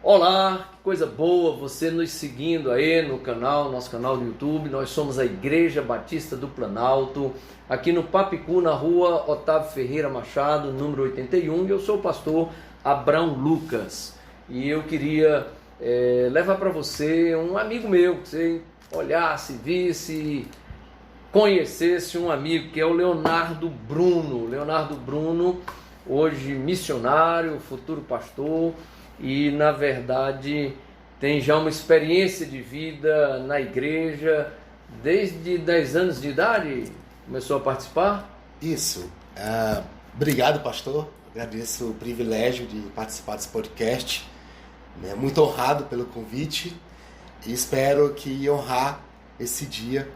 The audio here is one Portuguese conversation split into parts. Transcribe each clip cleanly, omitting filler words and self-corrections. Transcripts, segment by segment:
Olá, que coisa boa você nos seguindo aí no canal, nosso canal do YouTube. Nós somos a Igreja Batista do Planalto, aqui no Papicu, na rua Otávio Ferreira Machado, número 81, e eu sou o pastor Abrão Lucas. E eu queria levar para você um amigo meu, que você olhasse, visse, conhecesse um amigo, que é o Leonardo Bruno. Leonardo Bruno, hoje missionário, futuro pastor, e na verdade tem já uma experiência de vida na igreja. Desde 10 anos de idade começou a participar? Isso. Obrigado, pastor. Agradeço o privilégio de participar desse podcast. Muito honrado pelo convite e espero que honrar esse dia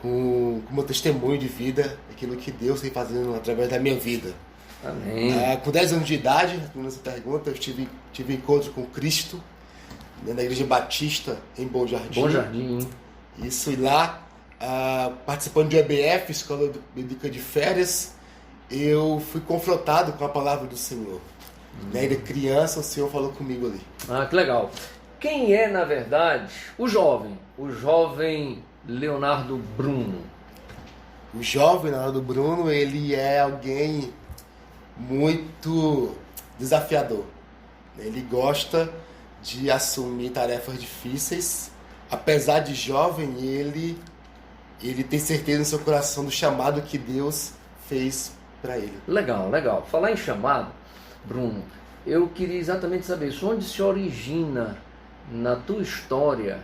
com o meu testemunho de vida, aquilo que Deus tem fazendo através da minha vida. Amém. Com 10 anos de idade, respondendo essa pergunta, eu tive encontro com Cristo na Igreja Batista em Bom Jardim. Bom Jardim. Isso, e lá, participando de EBF, Escola Bíblica de Férias, eu fui confrontado com a palavra do Senhor. Ainda criança, o Senhor falou comigo ali. Que legal. Quem é, na verdade, o jovem Leonardo Bruno? O jovem Leonardo Bruno, ele é alguém muito desafiador. Ele gosta de assumir tarefas difíceis. Apesar de jovem, ele tem certeza no seu coração do chamado que Deus fez para ele. Legal, legal. Falar em chamado, Bruno, eu queria exatamente saber isso. Onde se origina na tua história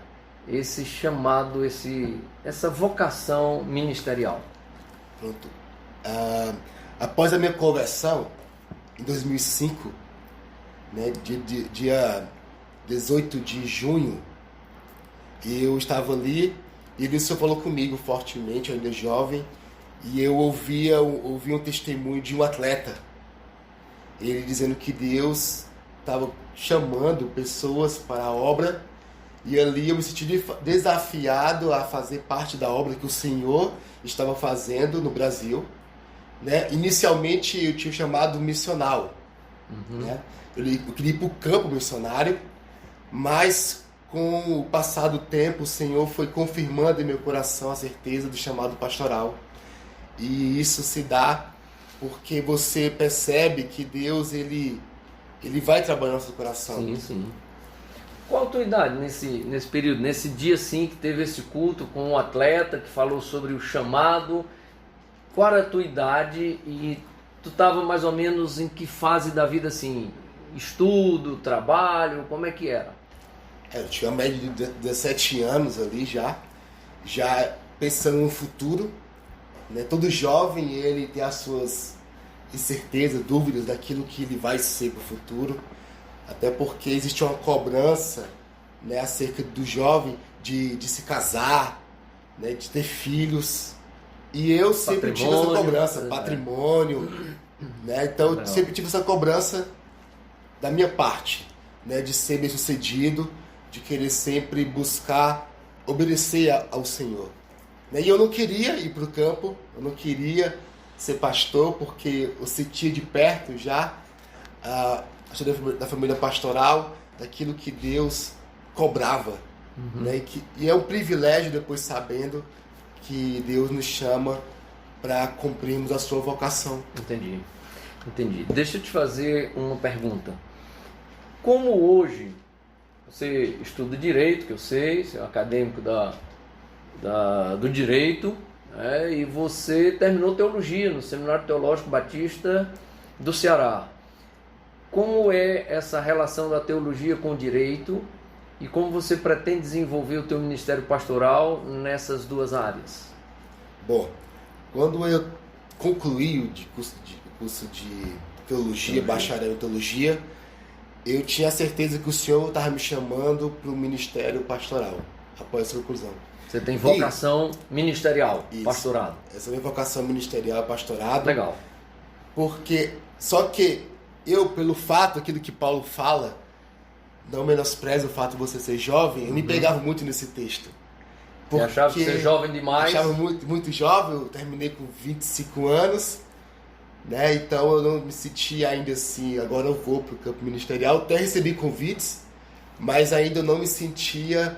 esse chamado, essa vocação ministerial? Pronto. Após a minha conversão, em 2005, dia 18 de junho, eu estava ali e o Senhor falou comigo fortemente, eu ainda jovem, e eu ouvi um testemunho de um atleta, ele dizendo que Deus estava chamando pessoas para a obra, e ali eu me senti desafiado a fazer parte da obra que o Senhor estava fazendo no Brasil. Inicialmente eu tinha chamado missional. Eu queria ir para o campo missionário, mas com o passar do tempo o Senhor foi confirmando em meu coração a certeza do chamado pastoral. E isso se dá porque você percebe que Deus ele vai trabalhar no seu coração. Sim, sim. Qual a tua idade nesse período, nesse dia sim que teve esse culto com um atleta que falou sobre o chamado? Qual era a tua idade e tu estava mais ou menos em que fase da vida, assim? Estudo, trabalho, como é que era? Eu tinha uma média de 17 anos ali já pensando no futuro. Todo jovem ele tem as suas incertezas, dúvidas daquilo que ele vai ser para o futuro. Até porque existe uma cobrança acerca do jovem de se casar, de ter filhos. E eu sempre tive essa cobrança, patrimônio. Então eu sempre tive essa cobrança da minha parte, de ser bem sucedido, de querer sempre buscar obedecer ao Senhor. E eu não queria ir para o campo, eu não queria ser pastor, porque eu sentia de perto já a da família pastoral, daquilo que Deus cobrava. E é um privilégio depois sabendo que Deus nos chama para cumprirmos a sua vocação. Entendi. Deixa eu te fazer uma pergunta. Como hoje você estuda direito, que eu sei, você é um acadêmico do direito, e você terminou teologia no Seminário Teológico Batista do Ceará. Como é essa relação da teologia com o direito e como você pretende desenvolver o teu ministério pastoral nessas duas áreas? Bom, quando eu concluí o curso de teologia, bacharel em teologia, eu tinha certeza que o Senhor estava me chamando para o ministério pastoral, após essa conclusão. Você tem vocação ministerial, pastorado. Essa é a minha vocação ministerial, pastorado. Legal. Só que eu, pelo fato, aquilo que Paulo fala, não menosprezo o fato de você ser jovem, eu me pegava muito nesse texto. Você achava que ser jovem demais? Achava muito, muito jovem, eu terminei com 25 anos, Então eu não me sentia ainda assim, agora eu vou para o campo ministerial. Até recebi convites mas ainda eu não me sentia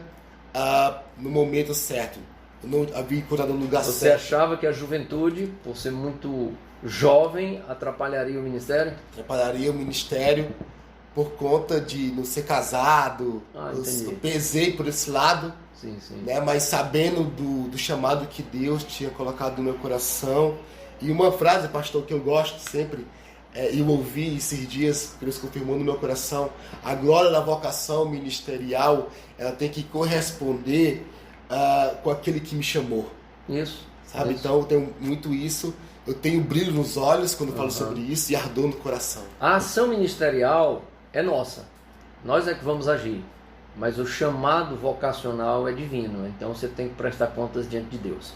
no momento certo. Eu não havia encontrado no lugar Você certo. achava que a juventude, por ser muito jovem, atrapalharia o ministério? Atrapalharia o ministério por conta de não ser casado. Eu pesei por esse lado, sim, sim. né? Mas sabendo do chamado que Deus tinha colocado no meu coração. E uma frase, pastor, que eu gosto sempre, eu ouvi esses dias, Deus confirmou no meu coração: a glória da vocação ministerial, ela tem que corresponder com aquele que me chamou. Isso. Sabe? Isso. Então eu tenho muito isso. Eu tenho brilho nos olhos quando falo sobre isso e ardor no coração. A ação ministerial é nossa. Nós é que vamos agir. Mas o chamado vocacional é divino. Então você tem que prestar contas diante de Deus.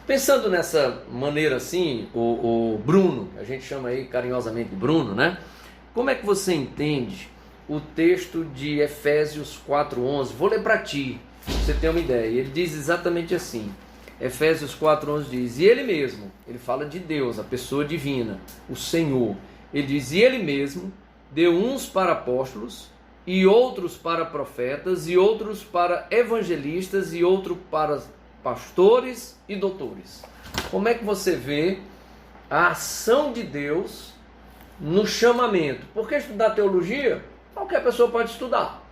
Pensando nessa maneira assim, o Bruno, a gente chama aí carinhosamente de Bruno, né? Como é que você entende o texto de Efésios 4:11? Vou ler para ti, pra você ter uma ideia. Ele diz exatamente assim. Efésios 4:11 diz: e ele mesmo, ele fala de Deus, a pessoa divina, o Senhor. Ele diz: e ele mesmo deu uns para apóstolos, e outros para profetas, e outros para evangelistas, e outros para pastores e doutores. Como é que você vê a ação de Deus no chamamento? Porque estudar teologia, qualquer pessoa pode estudar.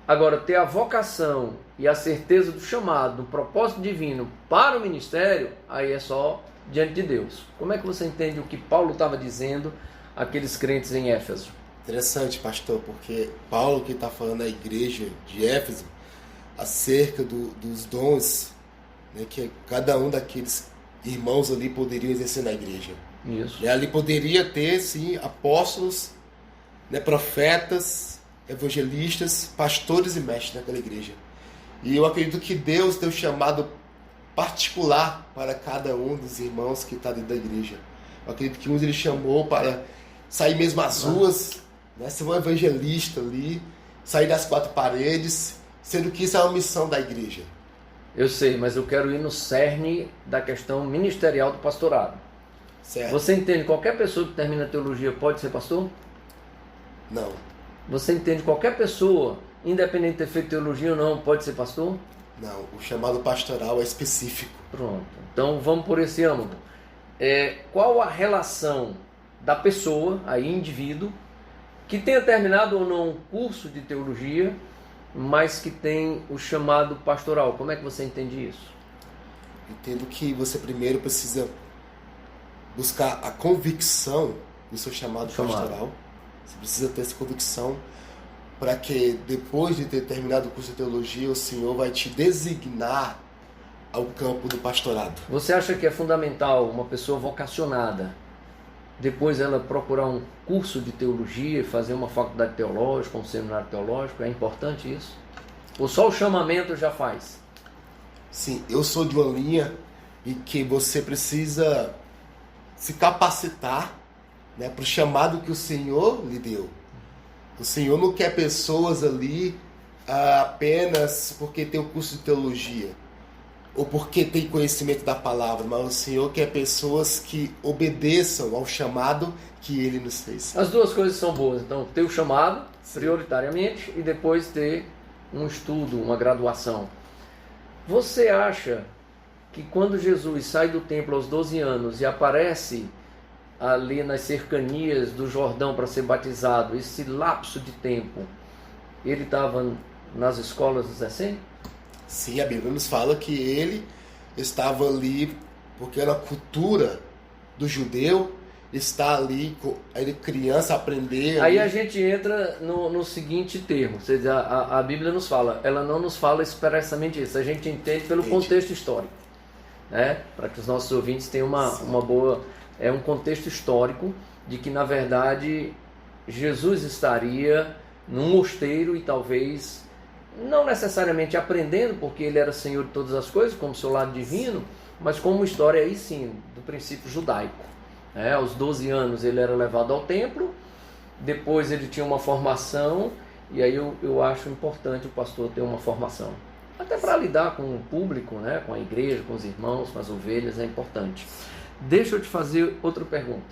Agora, ter a vocação e a certeza do chamado, do propósito divino para o ministério, aí é só diante de Deus. Como é que você entende o que Paulo estava dizendo àqueles crentes em Éfeso? Interessante, pastor, porque Paulo que está falando à igreja de Éfeso acerca dos dons, né, que cada um daqueles irmãos ali poderia exercer na igreja. Isso. E ali poderia ter, sim, apóstolos, né, profetas, evangelistas, pastores e mestres naquela igreja. E eu acredito que Deus tem um chamado particular para cada um dos irmãos que está dentro da igreja. Eu acredito que uns ele chamou para sair mesmo às ruas, né, ser um evangelista ali, sair das quatro paredes, sendo que isso é uma missão da igreja. Eu sei, mas eu quero ir no cerne da questão ministerial do pastorado. Certo? Você entende qualquer pessoa que termina teologia pode ser pastor? Não. Você entende qualquer pessoa, independente de ter feito teologia ou não, pode ser pastor? Não, o chamado pastoral é específico. Pronto, então vamos por esse âmbito. Qual a relação da pessoa, aí indivíduo, que tenha terminado ou não um curso de teologia, mas que tem o chamado pastoral? Como é que você entende isso? Entendo que você primeiro precisa buscar a convicção do seu chamado pastoral. Você precisa ter essa convicção para que depois de ter terminado o curso de teologia, o Senhor vai te designar ao campo do pastorado. Você acha que é fundamental uma pessoa vocacionada, depois ela procurar um curso de teologia, fazer uma faculdade teológica, um seminário teológico? É importante isso? Ou só o chamamento já faz? Sim, eu sou de uma linha em que você precisa se capacitar, né, para o chamado que o Senhor lhe deu. O Senhor não quer pessoas ali apenas porque tem o curso de teologia ou porque tem conhecimento da palavra, mas o Senhor quer pessoas que obedeçam ao chamado que Ele nos fez. As duas coisas são boas. Então, ter o chamado, prioritariamente, e depois ter um estudo, uma graduação. Você acha que quando Jesus sai do templo aos 12 anos e aparece ali nas cercanias do Jordão para ser batizado, esse lapso de tempo, ele estava nas escolas dos essênios? Sim, a Bíblia nos fala que ele estava ali porque era a cultura do judeu, está ali, ele criança, aprender. Aí a gente entra no seguinte termo, ou seja, a Bíblia nos fala, ela não nos fala expressamente isso, a gente entende pelo contexto histórico, né? Para que os nossos ouvintes tenham uma boa... É um contexto histórico de que, na verdade, Jesus estaria num mosteiro e talvez, não necessariamente aprendendo, porque ele era Senhor de todas as coisas, como seu lado divino, mas como uma história aí sim, do princípio judaico. Aos 12 anos ele era levado ao templo, depois ele tinha uma formação, e aí eu acho importante o pastor ter uma formação. Até para lidar com o público, né, com a igreja, com os irmãos, com as ovelhas, é importante. Deixa eu te fazer outra pergunta.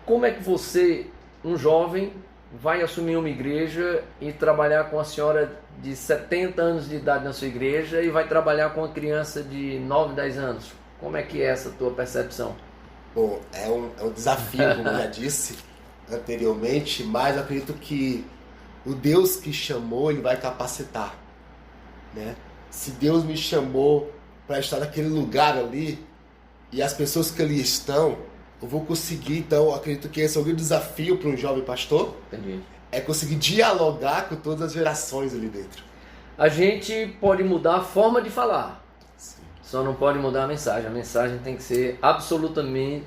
Como é que você, um jovem, vai assumir uma igreja e trabalhar com a senhora de 70 anos de idade na sua igreja e vai trabalhar com uma criança de 9, 10 anos? Como é que é essa tua percepção? Bom, é um desafio, como eu já disse anteriormente, mas eu acredito que o Deus que chamou, Ele vai capacitar, né? Se Deus me chamou para estar naquele lugar ali e as pessoas que ali estão, eu vou conseguir. Então, eu acredito que esse é o grande desafio para um jovem pastor. Entendi. É conseguir dialogar com todas as gerações ali dentro. A gente pode mudar a forma de falar, só não pode mudar a mensagem. A mensagem tem que ser absolutamente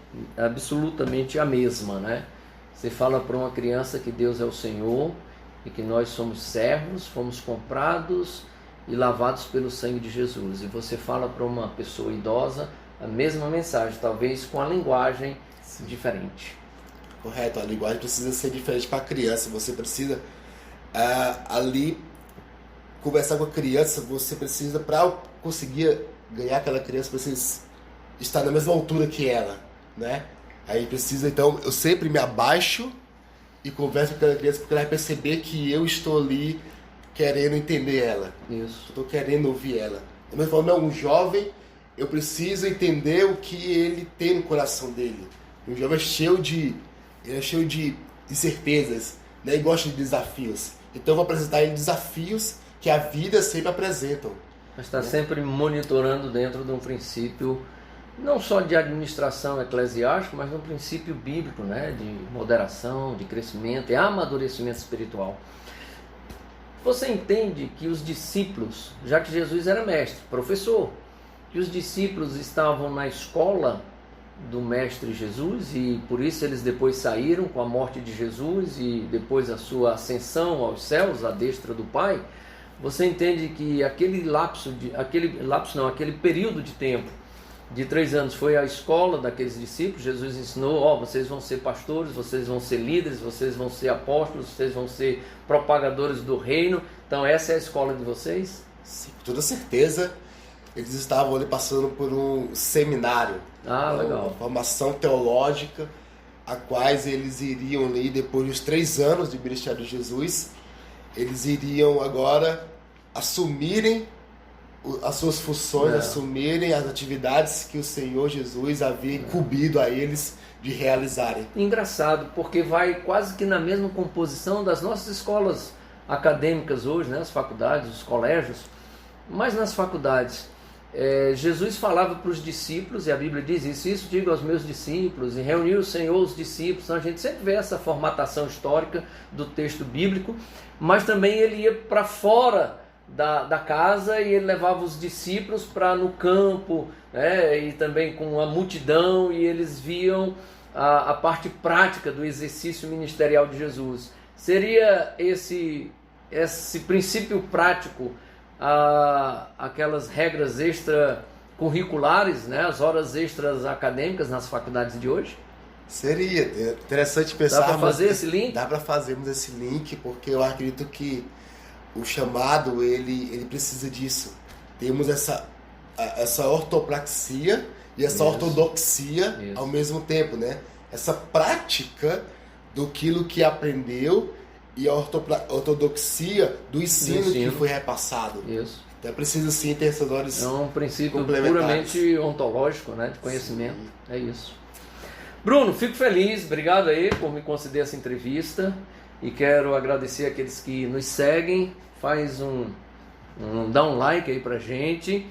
a mesma, né? Você fala para uma criança que Deus é o Senhor e que nós somos servos, fomos comprados e lavados pelo sangue de Jesus. E você fala para uma pessoa idosa a mesma mensagem, talvez com a linguagem diferente. Correto, a linguagem precisa ser diferente para a criança. Você precisa ali conversar com a criança. Você precisa, para conseguir ganhar aquela criança, precisa estar na mesma altura que ela, né? Aí precisa, então, eu sempre me abaixo e converso com aquela criança, porque ela vai perceber que eu estou ali querendo entender ela. Isso. Estou querendo ouvir ela. Da mesma forma, um jovem, eu preciso entender o que ele tem no coração dele. Um jovem é cheio de incertezas, né? E gosta de desafios. Então eu vou apresentar ele desafios que a vida sempre apresentam. Mas está sempre monitorando dentro de um princípio, não só de administração eclesiástica, mas de um princípio bíblico, né? De moderação, de crescimento e amadurecimento espiritual. Você entende que os discípulos, já que Jesus era mestre, professor, que os discípulos estavam na escola do mestre Jesus e por isso eles depois saíram com a morte de Jesus e depois a sua ascensão aos céus, à destra do Pai? Você entende que aquele período de tempo de 3 anos foi a escola daqueles discípulos? Jesus ensinou, vocês vão ser pastores, vocês vão ser líderes, vocês vão ser apóstolos, vocês vão ser propagadores do reino. Então essa é a escola de vocês? Sim, com toda certeza. Eles estavam ali passando por um seminário, legal. Uma formação teológica, a quais eles iriam ali, depois dos 3 anos de ministério de Jesus, eles iriam agora assumirem as suas funções, assumirem as atividades que o Senhor Jesus havia incumbido a eles de realizarem. Engraçado, porque vai quase que na mesma composição das nossas escolas acadêmicas hoje, né? As faculdades, os colégios, mas nas faculdades Jesus falava para os discípulos, e a Bíblia diz isso digo aos meus discípulos, e reuniu o Senhor os discípulos. Então a gente sempre vê essa formatação histórica do texto bíblico, mas também ele ia para fora da casa e ele levava os discípulos para no campo, né, e também com a multidão, e eles viam a parte prática do exercício ministerial de Jesus. Seria esse princípio prático, aquelas regras extracurriculares, né, as horas extras acadêmicas nas faculdades de hoje? Seria interessante pensar. Dá para fazer esse link? Dá para fazermos esse link, porque eu acredito que o chamado ele precisa disso. Temos essa ortopraxia e essa ortodoxia ao mesmo tempo, né? Essa prática daquilo que aprendeu e a ortodoxia do ensino que foi repassado. Isso. Então é preciso sim ter essas horas. É um princípio puramente ontológico, né, de conhecimento. Sim. É isso. Bruno, fico feliz, obrigado aí por me conceder essa entrevista e quero agradecer aqueles que nos seguem. Dá um like aí pra gente,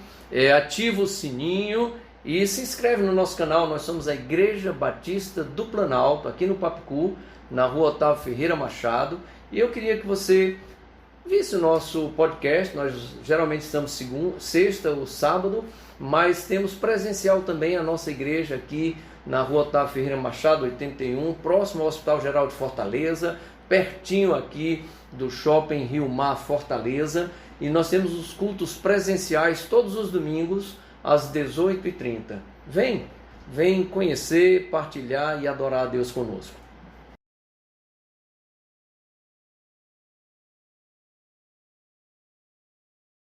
ativa o sininho e se inscreve no nosso canal. Nós somos a Igreja Batista do Planalto, aqui no Papicu, na rua Otávio Ferreira Machado, e eu queria que você visse o nosso podcast. Nós geralmente estamos sexta ou sábado, mas temos presencial também a nossa igreja aqui na rua Otávio Ferreira Machado, 81, próximo ao Hospital Geral de Fortaleza, pertinho aqui do Shopping Rio Mar Fortaleza, e nós temos os cultos presenciais todos os domingos às 18h30. Vem conhecer, partilhar e adorar a Deus conosco.